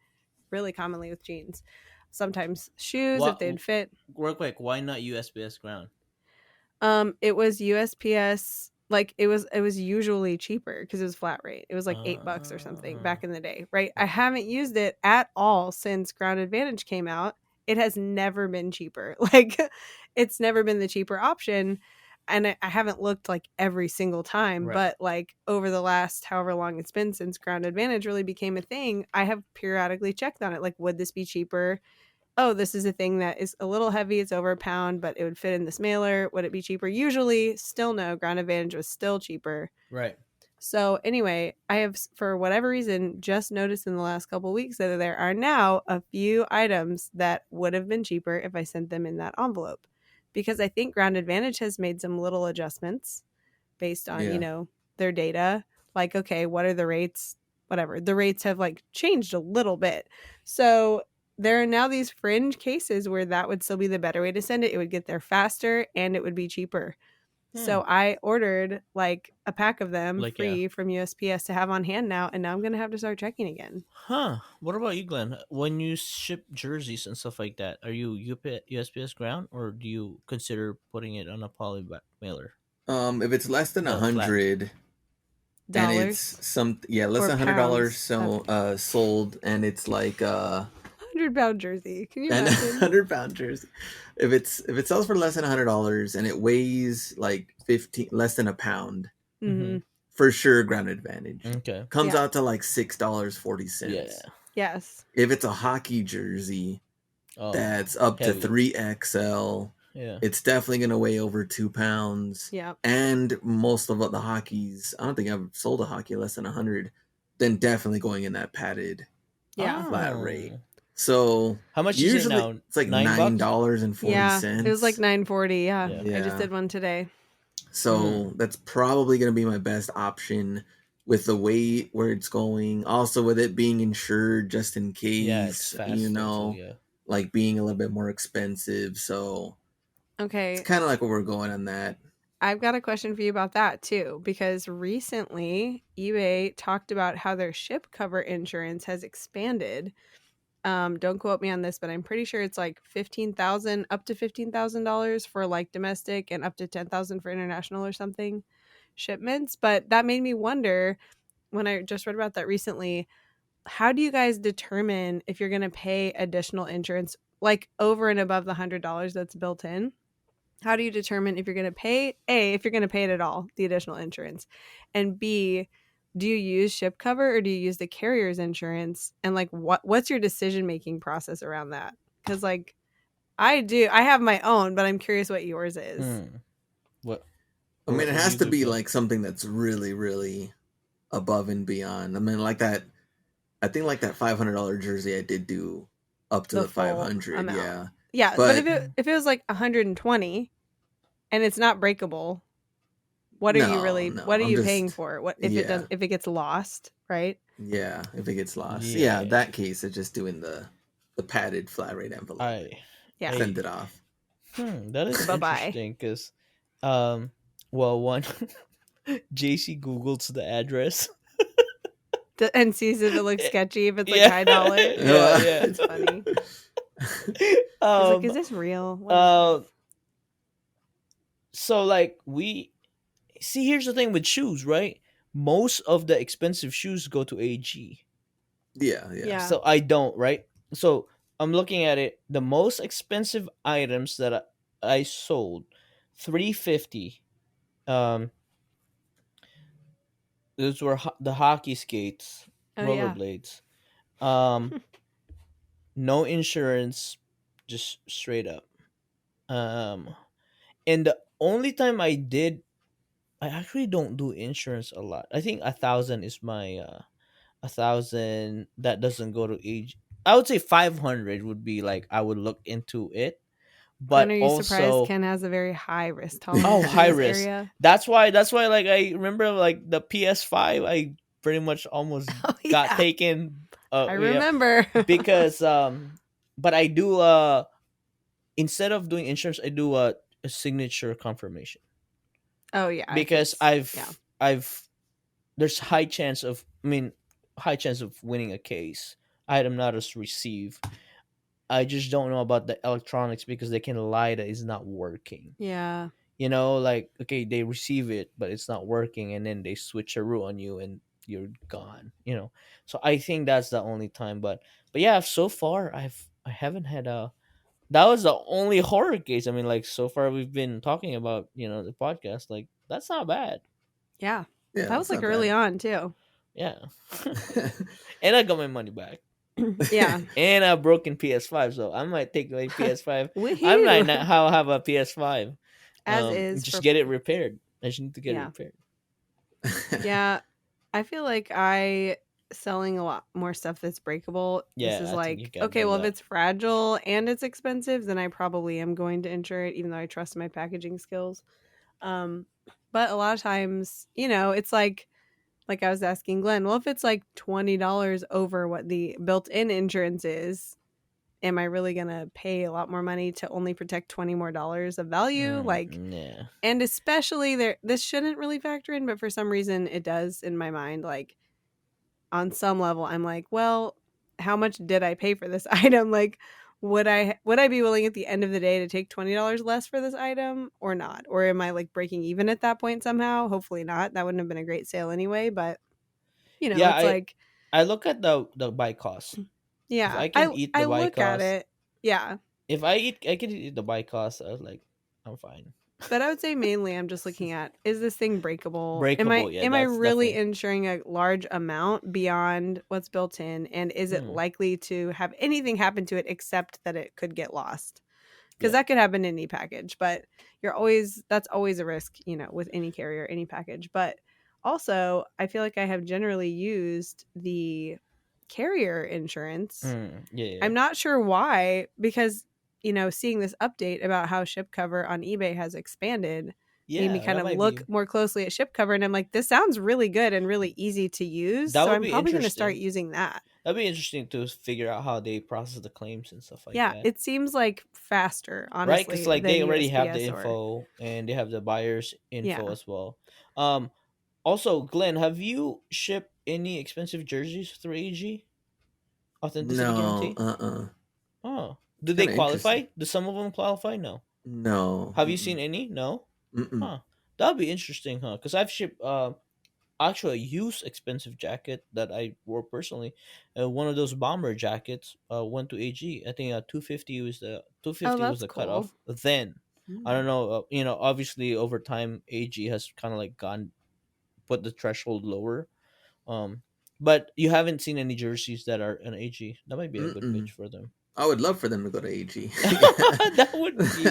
S3: really commonly with jeans. Sometimes shoes if
S2: What?
S3: they'd fit.
S2: Real quick, why not USPS ground?
S3: It was USPS. Like it was usually cheaper because it was flat rate. It was like $8 or something
S2: Uh,
S3: back in the day, right? I haven't used it at all since Ground Advantage came out. It has never been cheaper. Like it's never been the cheaper option. And I haven't looked like every single time,
S2: right.
S3: but like over the last however long it's been since Ground Advantage really became a thing, I have periodically checked on it. Like, would this be cheaper? Oh, this is a thing that is a little heavy. It's over a pound, but it would fit in this mailer. Would it be cheaper? Usually, still no. Ground Advantage was still cheaper.
S2: Right.
S3: So, anyway, I have, for whatever reason, just noticed in the last couple of weeks that there are now a few items that would have been cheaper if I sent them in that envelope. Because I think Ground Advantage has made some little adjustments based on,
S1: Yeah.
S3: their data. Like, okay, what are the rates? Whatever. The rates have like changed a little bit. So there are now these fringe cases where that would still be the better way to send it. It would get there faster and it would be cheaper. So I ordered like a pack of them
S2: Like, yeah.
S3: free from USPS to have on hand now, and now I'm gonna have to start checking again.
S2: Huh. What about you, Glenn? When you ship jerseys and stuff like that, are you USPS ground or do you consider putting it on a poly mailer?
S1: If it's less than
S2: The flat.
S1: $100 and it's
S3: Dollars
S1: less
S3: or
S1: than $100
S3: pounds
S1: so
S3: of
S1: sold, and it's like
S3: 100-pound jersey. Can you
S1: and
S3: imagine?
S1: 100-pound jersey. If it sells for less than $100 and it weighs like 15 less than a pound,
S3: Mm-hmm.
S1: for sure Ground Advantage.
S2: Okay.
S1: Comes
S3: Yeah.
S1: out to like $6.40.
S2: Yeah.
S3: Yes.
S1: If it's a hockey jersey
S2: Oh,
S1: that's up
S2: heavy.
S1: to 3XL,
S2: Yeah.
S1: it's definitely gonna weigh over 2 pounds.
S3: Yeah.
S1: And most of the hockeys, I don't think I've sold a hockey less than 100. Then definitely going in that padded
S3: Yeah.
S1: flat rate. So
S2: How much
S1: usually
S2: is it now?
S1: it's like $9.40.
S3: Yeah. It was like $9.40. Yeah.
S2: Yeah.
S3: I just did one today.
S1: So that's probably gonna be my best option with the weight where it's going. Also with it being insured just in case,
S2: Yeah, it's faster too, yeah.
S1: like being a little bit more expensive. So
S3: Okay.
S1: it's kind of like where we're going on that.
S3: I've got a question for you about that too, because recently eBay talked about how their ship cover insurance has expanded. Don't quote me on this, but I'm pretty sure it's like $15,000 up to $15,000 for like domestic and up to $10,000 for international or something shipments. But that made me wonder when I just read about that recently. How do you guys determine if you're going to pay additional insurance, like over and above the $100 that's built in? How do you determine if you're going to pay if you're going to pay it at all, the additional insurance, and B, do you use ship cover or do you use the carrier's insurance? And like what's your decision making process around that? Because like I have my own, but I'm curious what yours is.
S2: What?
S1: I mean, it
S2: What do
S1: has
S2: you
S1: to
S2: do,
S1: be
S2: Phil?
S1: like something that's really, really above and beyond. I mean, like that. I think like that $500 jersey I did do up to the
S3: full
S1: 500.
S3: amount.
S1: Yeah.
S3: Yeah,
S1: But
S3: if it was like 120 and it's not breakable, what are you really
S1: no,
S3: what are
S1: I'm
S3: you
S1: just
S3: paying for? What if it does if it gets lost, right?
S1: Yeah, if it gets lost.
S2: Yeah.
S1: Yeah, that case it's just doing the padded flat rate envelope.
S3: Yeah.
S1: Send it off.
S2: That is
S3: Bye-bye.
S2: interesting because, well, one, JC Googles the address
S3: And sees if it looks sketchy, if it's like
S2: Yeah.
S3: high dollar.
S2: Yeah.
S3: It's funny. He's like, is this real? What is this?
S2: So like we see, here's the thing with shoes, right? Most of the expensive shoes go to AG.
S1: Yeah.
S2: So I don't, right? So I'm looking at it. The most expensive items that I sold, 350. Um, those were the hockey skates,
S3: Oh yeah.
S2: rollerblades. Um, no insurance, just straight up. Um, and the only time I actually don't do insurance a lot. I think 1,000 is my 1,000 that doesn't go to age. I would say 500 would be like I would look into it,
S3: Glenn, are
S2: but
S3: you surprised
S2: also
S3: Ken has a very high risk
S2: oh,
S3: tolerance in
S2: high
S3: this
S2: risk.
S3: area?
S2: That's why like I remember like the PS5 I pretty much almost
S3: Oh
S2: got
S3: yeah.
S2: taken
S3: I
S2: yeah,
S3: remember.
S2: because but I do instead of doing insurance I do a signature confirmation
S3: Oh yeah, if
S2: because
S3: it's yeah.
S2: I've there's high chance of high chance of winning a case. Item not as receive. I just don't know about the electronics because they can lie that it's not working.
S3: Yeah.
S2: You know, like okay, they receive it, but it's not working, and then they switch a route on you, and you're gone. You know, so I think that's the only time. But yeah, so far I haven't had a. That was the only horror case. I mean, like so far we've been talking about the podcast. Like that's not bad.
S3: Yeah.
S1: Yeah,
S3: That was
S1: that's
S3: like
S1: not
S3: early
S1: bad.
S3: on too.
S2: Yeah, and I got my money back.
S3: Yeah.
S2: And a broken PS5, so I might take my PS5. I might not
S3: Woohoo.
S2: have a PS5.
S3: As is
S2: Just
S3: for
S2: get it repaired. I just need to get it
S3: yeah.
S2: repaired.
S3: Yeah. I feel like I selling a lot more stuff that's breakable. This
S2: Yeah,
S3: is
S2: I think you
S3: like,
S2: gotta
S3: okay,
S2: do
S3: well if
S2: that.
S3: it's fragile and it's expensive, then I probably am going to insure it, even though I trust my packaging skills. Um, but a lot of times, it's like I was asking Glenn, well, if it's like $20 over what the built-in insurance is, am I really going to pay a lot more money to only protect $20 more of value? Like,
S2: Yeah.
S3: and especially there, this shouldn't really factor in, but for some reason it does in my mind. Like, on some level, I'm like, well, how much did I pay for this item? Like, would I be willing at the end of the day to take $20 less for this item or not? Or am I like breaking even at that point somehow? Hopefully not. That wouldn't have been a great sale anyway, but
S2: Yeah,
S3: it's like
S2: I look at the buy cost. If
S3: yeah,
S2: I can
S3: I
S2: eat
S3: I
S2: the buy
S3: look at
S2: cost,
S3: it. Yeah.
S2: if I can eat the buy cost, I was like, I'm fine.
S3: But I would say mainly I'm just looking at, is this thing breakable? Am I
S2: Breakable, yeah,
S3: am I
S2: that's
S3: really
S2: definitely.
S3: insuring a large amount beyond what's built in, and is it
S2: Hmm.
S3: likely to have anything happen to it except that it could get lost? Because
S2: Yeah.
S3: that could happen in any package, but that's always a risk, with any carrier, any package. But also, I feel like I have generally used the carrier insurance.
S2: Yeah, yeah.
S3: I'm not sure why, because seeing this update about how ship cover on eBay has expanded made me
S2: Yeah,
S3: kind
S2: that
S3: of
S2: might be
S3: look more closely at ship cover, and I'm like, this sounds really good and really easy to use,
S2: that
S3: so
S2: would
S3: I'm
S2: be
S3: probably going to start
S2: interesting.
S3: using that.
S2: That'd be interesting to figure out how they process the claims and stuff like
S3: Yeah,
S2: that.
S3: it seems like faster,
S2: Right? Because
S3: honestly,
S2: like
S3: than
S2: they already have the
S3: USPS or
S2: info and they have the buyer's info
S3: yeah.
S2: as well. Um, Also, Glenn, have you shipped any expensive jerseys through AG? Authenticity
S1: No,
S2: guarantee? Oh,
S1: it's
S2: do they
S1: kind of
S2: qualify?
S1: interesting.
S2: Do some of them qualify? No.
S1: No.
S2: Have you seen
S1: Mm-mm.
S2: any? No.
S1: Mm-mm.
S2: Huh. That'd be interesting, huh? Because I've shipped actually a used expensive jacket that I wore personally. One of those bomber jackets went to AG. I think 250 was the
S3: Oh,
S2: 250 was
S3: that's
S2: the
S3: cool.
S2: cutoff. Then I
S3: Mm.
S2: don't know. Obviously over time AG has kind of like gone put the threshold lower. Um, but you haven't seen any jerseys that are an AG. That might be a good
S1: Mm-mm.
S2: pitch for them.
S1: I would love for them to go to AG.
S2: That would be.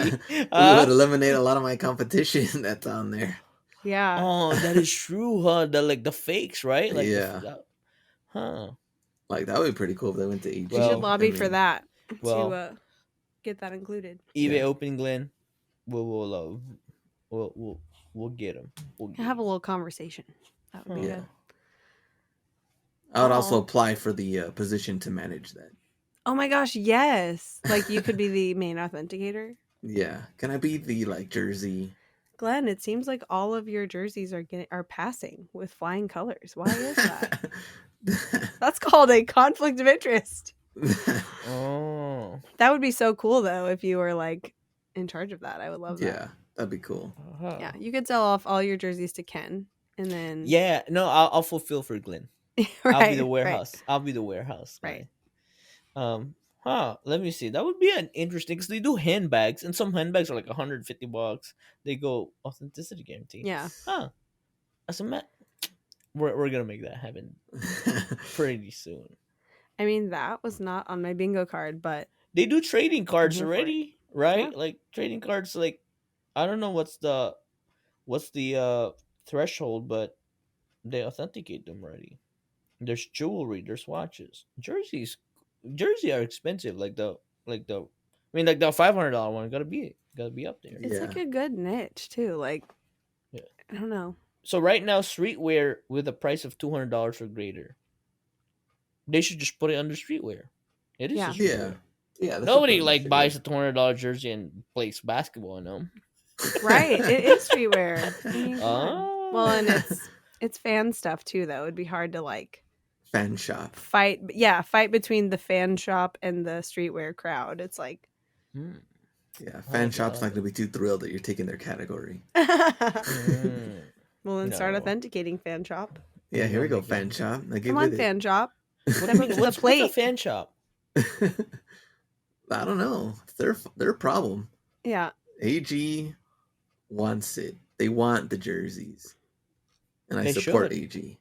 S1: We would eliminate a lot of my competition that's on there.
S3: Yeah.
S2: Oh, that is true, huh? The fakes, right? Like
S1: Yeah.
S2: huh.
S1: Like that would be pretty cool if they went to
S3: We should
S1: AG.
S2: Well,
S1: I
S3: lobby for
S1: mean,
S3: that to
S2: well,
S3: get that included.
S2: eBay
S1: yeah.
S2: open, Glenn. We'll we'll we'll, we'll get them. We'll get
S3: Have a
S2: 'em.
S3: little conversation. That would be
S2: Huh.
S1: Yeah.
S3: good.
S1: I would also
S3: Well,
S1: apply for the position to manage that.
S3: oh my gosh, yes. Like you could be the main authenticator.
S1: Yeah. Can I be the like jersey?
S3: Glenn, it seems like all of your jerseys are passing with flying colors. Why is that? That's called a conflict of interest.
S2: Oh.
S3: That would be so cool though if you were like in charge of that. I would love that.
S1: Yeah, that'd be cool.
S2: Uh-huh.
S3: Yeah, you could sell off all your jerseys to Ken and then
S2: Yeah. No, I'll fulfill for Glenn. I'll be the
S3: Right.
S2: warehouse. I'll be the warehouse
S3: Right.
S2: guy. Let me see. That would be an interesting because they do handbags, and some handbags are like $150. They go authenticity guarantee.
S3: Yeah.
S2: Huh. As a we're gonna make that happen pretty soon.
S3: I mean, that was not on my bingo card, but
S2: They do trading cards
S3: here for it.
S2: already, right?
S3: Yeah.
S2: Like trading cards. Like I don't know what's the threshold, but they authenticate them already. There's jewelry. There's watches. Jersey are expensive. I mean, like the $500 one gotta be up there.
S3: It's like a good niche too. Like,
S2: Yeah.
S3: I don't know.
S2: So right now, streetwear with a price of $200 or greater, they should just put it under streetwear. It is
S3: Yeah.
S2: a streetwear.
S1: Yeah.
S2: Nobody like buys a $200 jersey and plays basketball in them.
S3: Right. It is streetwear. I mean, come on.
S2: Oh.
S3: Well, and it's fan stuff too, though. It'd be hard to like
S1: fan shop
S3: fight. Yeah, fight between the fan shop and the streetwear crowd. It's like,
S1: yeah, fan shop's not gonna be too thrilled that you're taking their category.
S3: Well, then start authenticating fan shop.
S1: Yeah, here we go, fan shop.
S3: Come on, fan shop.
S2: What's a fan shop?
S1: I don't know. It's their problem.
S3: Yeah.
S1: AG wants it. They want the jerseys, and I support AG.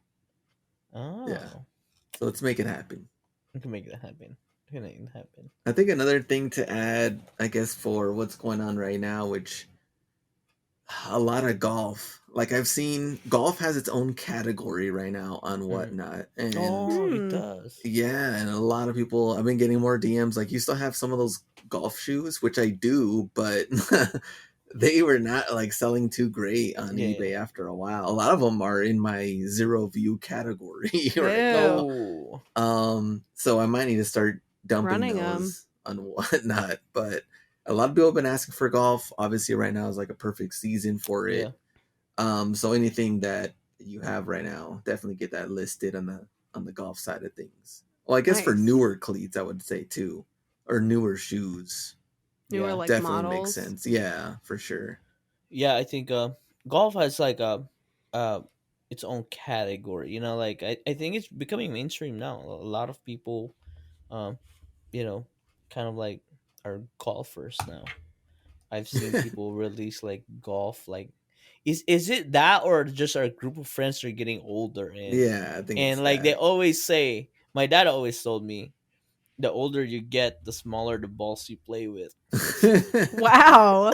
S2: Oh,
S1: yeah. So let's make it happen.
S2: We can make that happen.
S1: I think another thing to add, I guess, for what's going on right now, which a lot of golf. Like I've seen, golf has its own category right now on Whatnot, and
S2: it does.
S1: Yeah, and a lot of people. I've been getting more DMs. Like, you still have some of those golf shoes, which I do, but they were not like selling too great on eBay after a while. A lot of them are in my zero view category right now. So I might need to start dumping those on Whatnot. But a lot of people have been asking for golf. Obviously, right now is like a perfect season for it. So anything that you have right now, definitely get that listed on the golf side of things. Well, I guess for newer cleats, I would say too, or newer shoes.
S3: Newer like
S1: definitely
S3: models.
S1: Makes sense. Yeah, for sure.
S2: Yeah, I think golf has like its own category. You know, like I think it's becoming mainstream now. A lot of people, you know, kind of like are golfers now. I've seen people release like golf like. Is it that, or just our group of friends are getting older and
S1: I think
S2: and like they always say, my dad always told me, the older you get, the smaller the balls you play with.
S3: Wow.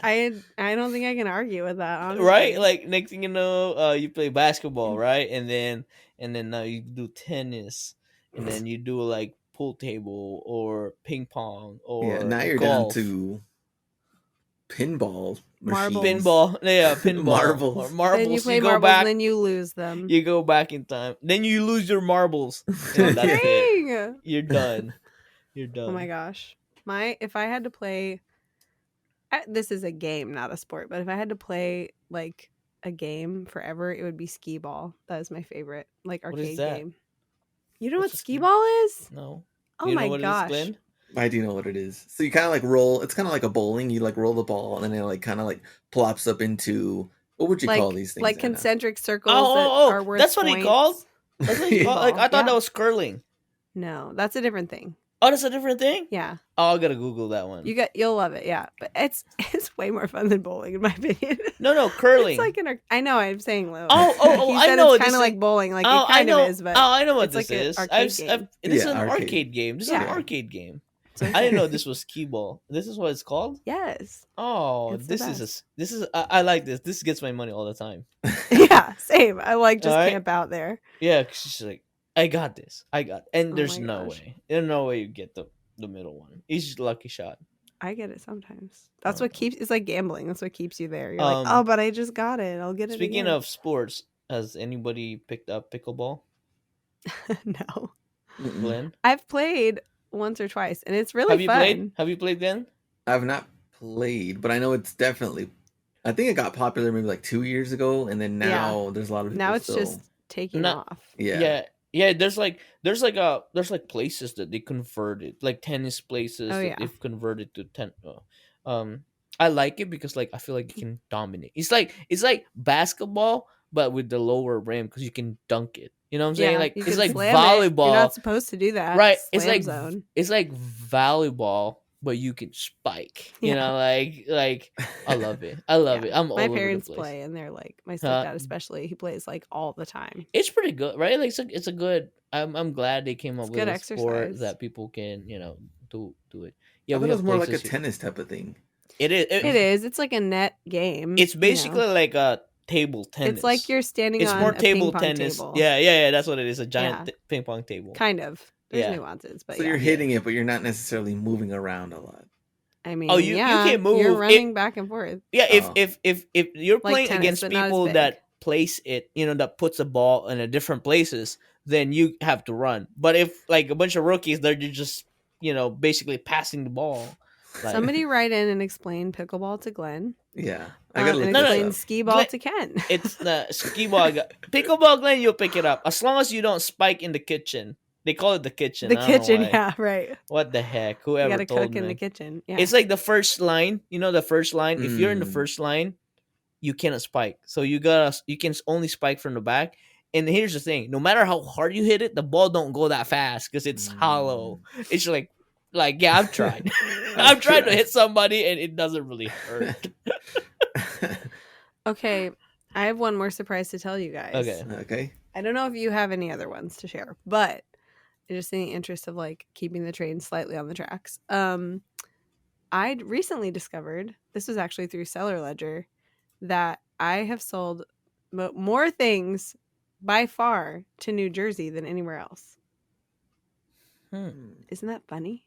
S3: I don't think I can argue with that, honestly.
S2: Right? Like next thing you know, you play basketball, right? And then now you do tennis, and then you do like pool table or ping pong or
S1: now you're
S2: golf.
S1: down to pinball.
S2: Pinball. Yeah, pinball. Marbles.
S3: Then you play marbles, and then you lose them.
S2: You go back in time. Then you lose your marbles. And that's it. You're done. You're done.
S3: Oh my gosh. If I had to play, this is a game, not a sport, but if I had to play like a game forever, it would be skee ball. That is my favorite, like arcade game. You know what skee ball is?
S2: No.
S3: Oh my gosh.
S1: I do know what it is. So you kind of like roll. It's kind of like a bowling. You like roll the ball, and then it like kind of like plops up into, what would you call these things?
S3: Like concentric circles. that are worth
S2: that's what
S3: points.
S2: he called. That's what he called. Like I thought that was curling.
S3: No, that's a different thing.
S2: Oh, that's a different thing?
S3: Yeah.
S2: Oh, I gotta Google that one.
S3: You'll love it, yeah. But it's way more fun than bowling, in my opinion.
S2: No, curling.
S3: It's like
S2: I
S3: know I'm saying
S2: I
S3: know it's kind of like bowling, like it kind of is, but
S2: I know what
S3: this is.
S2: This is an arcade game. This is an arcade game. I didn't know this was skee ball. This is what it's called?
S3: Yes.
S2: Oh, this is I like this. This gets my money all the time.
S3: Yeah, same. I like just camp out there.
S2: Yeah, because she's like, I got this. And there's no way. There's no way you get the middle one. It's just a lucky shot.
S3: I get it sometimes. That's what keeps. It's like gambling. That's what keeps you there. You're like, oh, but I just got it. I'll get it.
S2: Speaking of sports, has anybody picked up pickleball?
S3: No.
S2: Glenn?
S3: I've played once or twice, and it's really fun.
S2: Have you played, Glenn?
S1: I've not played, but I know it's definitely. I think it got popular maybe like 2 years ago, and then now there's a lot of people.
S3: Now it's just taking off.
S2: Yeah. There's like places that they converted, like tennis places that they've converted to I like it because like I feel like you can dominate. It's like basketball, but with the lower rim because you can dunk it. You know what I'm saying?
S3: Yeah,
S2: Like
S3: you
S2: it's
S3: can
S2: like
S3: slam it. You're
S2: volleyball,
S3: not supposed to do that.
S2: right?
S3: Slam zone.
S2: It's like volleyball, but you can spike. You
S3: Yeah.
S2: know, like I love it. I love it. I'm all
S3: My
S2: over the
S3: parents
S2: place.
S3: play, and they're like, my
S2: Huh?
S3: stepdad especially, he plays like all the time.
S2: It's pretty good, right? Like it's a good. I'm glad they came up
S3: It's
S2: with
S3: good
S2: a sport
S3: exercise.
S2: that people can do it.
S1: I
S2: Yeah,
S1: thought
S2: we
S1: it was
S2: have
S1: more like a
S2: places.
S1: tennis type of thing.
S2: It is.
S3: It is. It's like a net game.
S2: It's
S3: you
S2: basically
S3: know?
S2: like a table tennis.
S3: It's like you're standing
S2: It's more
S3: on a ping
S2: table
S3: pong
S2: tennis.
S3: table.
S2: Yeah. That's what it is. A giant
S3: Yeah.
S2: ping pong table.
S3: Kind of. There's
S2: Yeah.
S3: nuances, but
S1: So
S3: yeah.
S1: you're hitting it, but you're not necessarily moving around a lot.
S3: I mean,
S2: Oh, you can
S3: you're
S2: move
S3: running
S2: it.
S3: back and forth.
S2: Yeah,
S1: Oh.
S2: if you're
S3: Like
S2: playing
S3: tennis,
S2: against
S3: but not as
S2: people
S3: big.
S2: that place it, that puts the ball in a different places, then you have to run. But if like a bunch of rookies, they're just basically passing the ball. Like,
S3: Somebody write in and explain pickleball to Glenn.
S1: Yeah, I gotta look
S3: and
S1: this
S3: explain
S1: up.
S3: skee ball
S2: Glenn-
S3: to Ken.
S2: It's the skee ball. Pickleball, Glenn, you'll pick it up as long as you don't spike in the kitchen. They call it the kitchen.
S3: The
S2: I don't know
S3: kitchen,
S2: why.
S3: yeah, right.
S2: What the heck?
S3: You
S2: Whoever
S3: gotta
S2: told
S3: cook
S2: me.
S3: in the kitchen. Yeah.
S2: It's like the first line. You know the first line. If you're in the
S1: Mm.
S2: first line, you cannot spike. So you can only spike from the back. And here's the thing: no matter how hard you hit it, the ball don't go that fast because it's hollow. It's like yeah, I've tried. I've tried to hit somebody and it doesn't really hurt.
S3: Okay, I have one more surprise to tell you guys.
S1: Okay.
S3: I don't know if you have any other ones to share, but just in the interest of like keeping the train slightly on the tracks. I'd recently discovered, this was actually through Seller Ledger, that I have sold more things by far to New Jersey than anywhere else. Isn't that funny?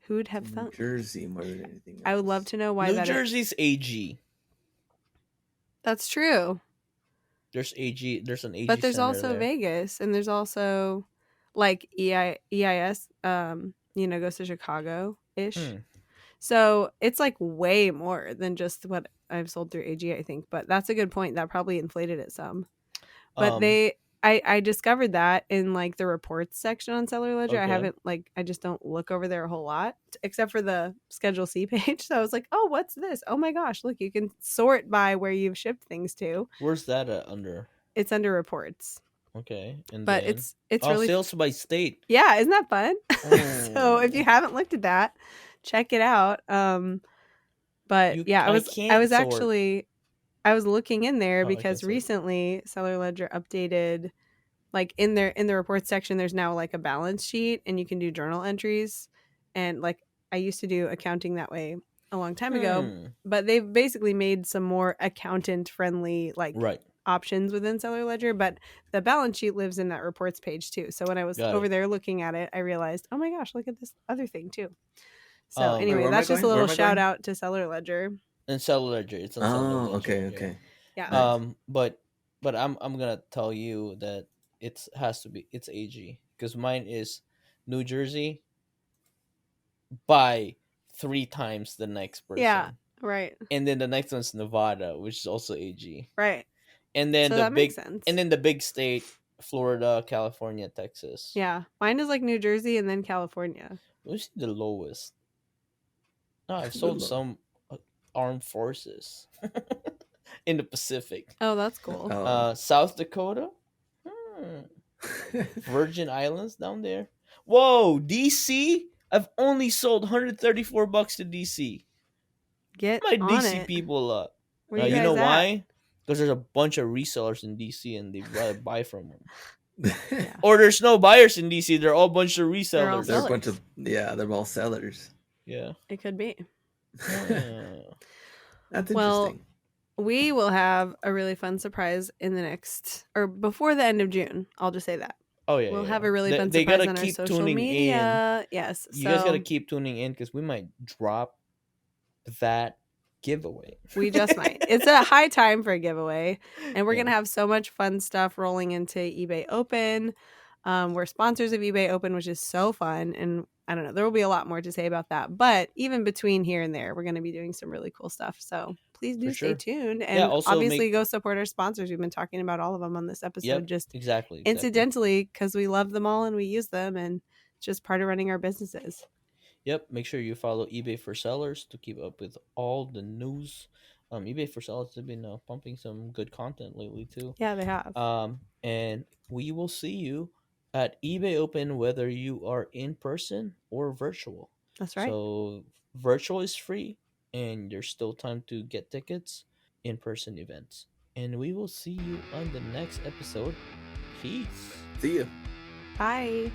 S3: Who would have thought?
S1: New Jersey more than anything else.
S3: I would love to know why
S2: New Jersey's AG.
S3: That's true.
S2: There's AG. There's an AG.
S3: But there's
S2: center
S3: also
S2: there.
S3: Vegas, and there's also like EIS, goes to Chicago ish. So it's like way more than just what I've sold through AG, I think. But that's a good point. That probably inflated it some. But I discovered that in like the reports section on Seller Ledger.
S2: Okay.
S3: I haven't I just don't look over there a whole lot except for the Schedule C page. So I was like, oh, what's this? Oh my gosh, look, you can sort by where you've shipped things to.
S2: Where's that under?
S3: It's under reports.
S2: Okay. And
S3: but
S2: then,
S3: it's really
S2: sales by state.
S3: Yeah, isn't that fun?
S2: Oh.
S3: So if you haven't looked at that, check it out. But yeah, I was looking in there because recently Seller Ledger updated, like in the reports section, there's now like a balance sheet and you can do journal entries. And like I used to do accounting that way a long time ago, but they've basically made some more accountant friendly options within Seller Ledger, but the balance sheet lives in that reports page too. So when I was over there looking at it, I realized, oh my gosh, look at this other thing too. So anyway, that's just a little shout out to Seller Ledger.
S2: And Seller Ledger, it's on Seller Ledger.
S1: Okay.
S3: Yeah.
S2: But I'm gonna tell you that it's AG because mine is New Jersey by 3 times the next person.
S3: Yeah. Right.
S2: And then the next one's Nevada, which is also AG.
S3: Right.
S2: And then
S3: so makes sense.
S2: And then the big state, Florida, California, Texas.
S3: Yeah. Mine is like New Jersey and then California.
S2: What's the lowest? No, I've sold some armed forces in the Pacific.
S3: Oh, that's cool.
S2: South Dakota, Virgin Islands down there. Whoa, DC! I've only sold $134 to DC.
S3: Get
S2: my
S3: on
S2: DC
S3: it.
S2: people up.
S3: Where
S2: you know why? Because there's a bunch of resellers in DC and they rather buy from them.
S3: Yeah.
S2: Or there's no buyers in DC. They're all a bunch of resellers.
S1: They're a bunch of they're all sellers.
S2: Yeah,
S3: it could be.
S1: That's interesting.
S3: Well, we will have a really fun surprise in the next, or before the end of June. I'll just say that.
S2: Oh yeah,
S3: we'll have a really fun surprise on our social media. Yes,
S2: you guys gotta keep tuning in because we might drop that giveaway.
S3: We just might. It's a high time for a giveaway, and we're gonna have so much fun stuff rolling into eBay Open. We're sponsors of eBay Open, which is so fun, and I don't know, there will be a lot more to say about that, but even between here and there, we're going to be doing some really cool stuff, so please do stay tuned, and obviously go support our sponsors. We've been talking about all of them on this episode,
S2: exactly
S3: incidentally, because we love them all and we use them, and it's just part of running our businesses.
S2: Make sure you follow eBay for Sellers to keep up with all the news eBay for Salads have been pumping some good content lately too.
S3: Yeah, they have.
S2: And we will see you at eBay Open, whether you are in person or virtual.
S3: That's right.
S2: So virtual is free, and there's still time to get tickets. In person events, and we will see you on the next episode. Peace.
S1: See you.
S3: Bye.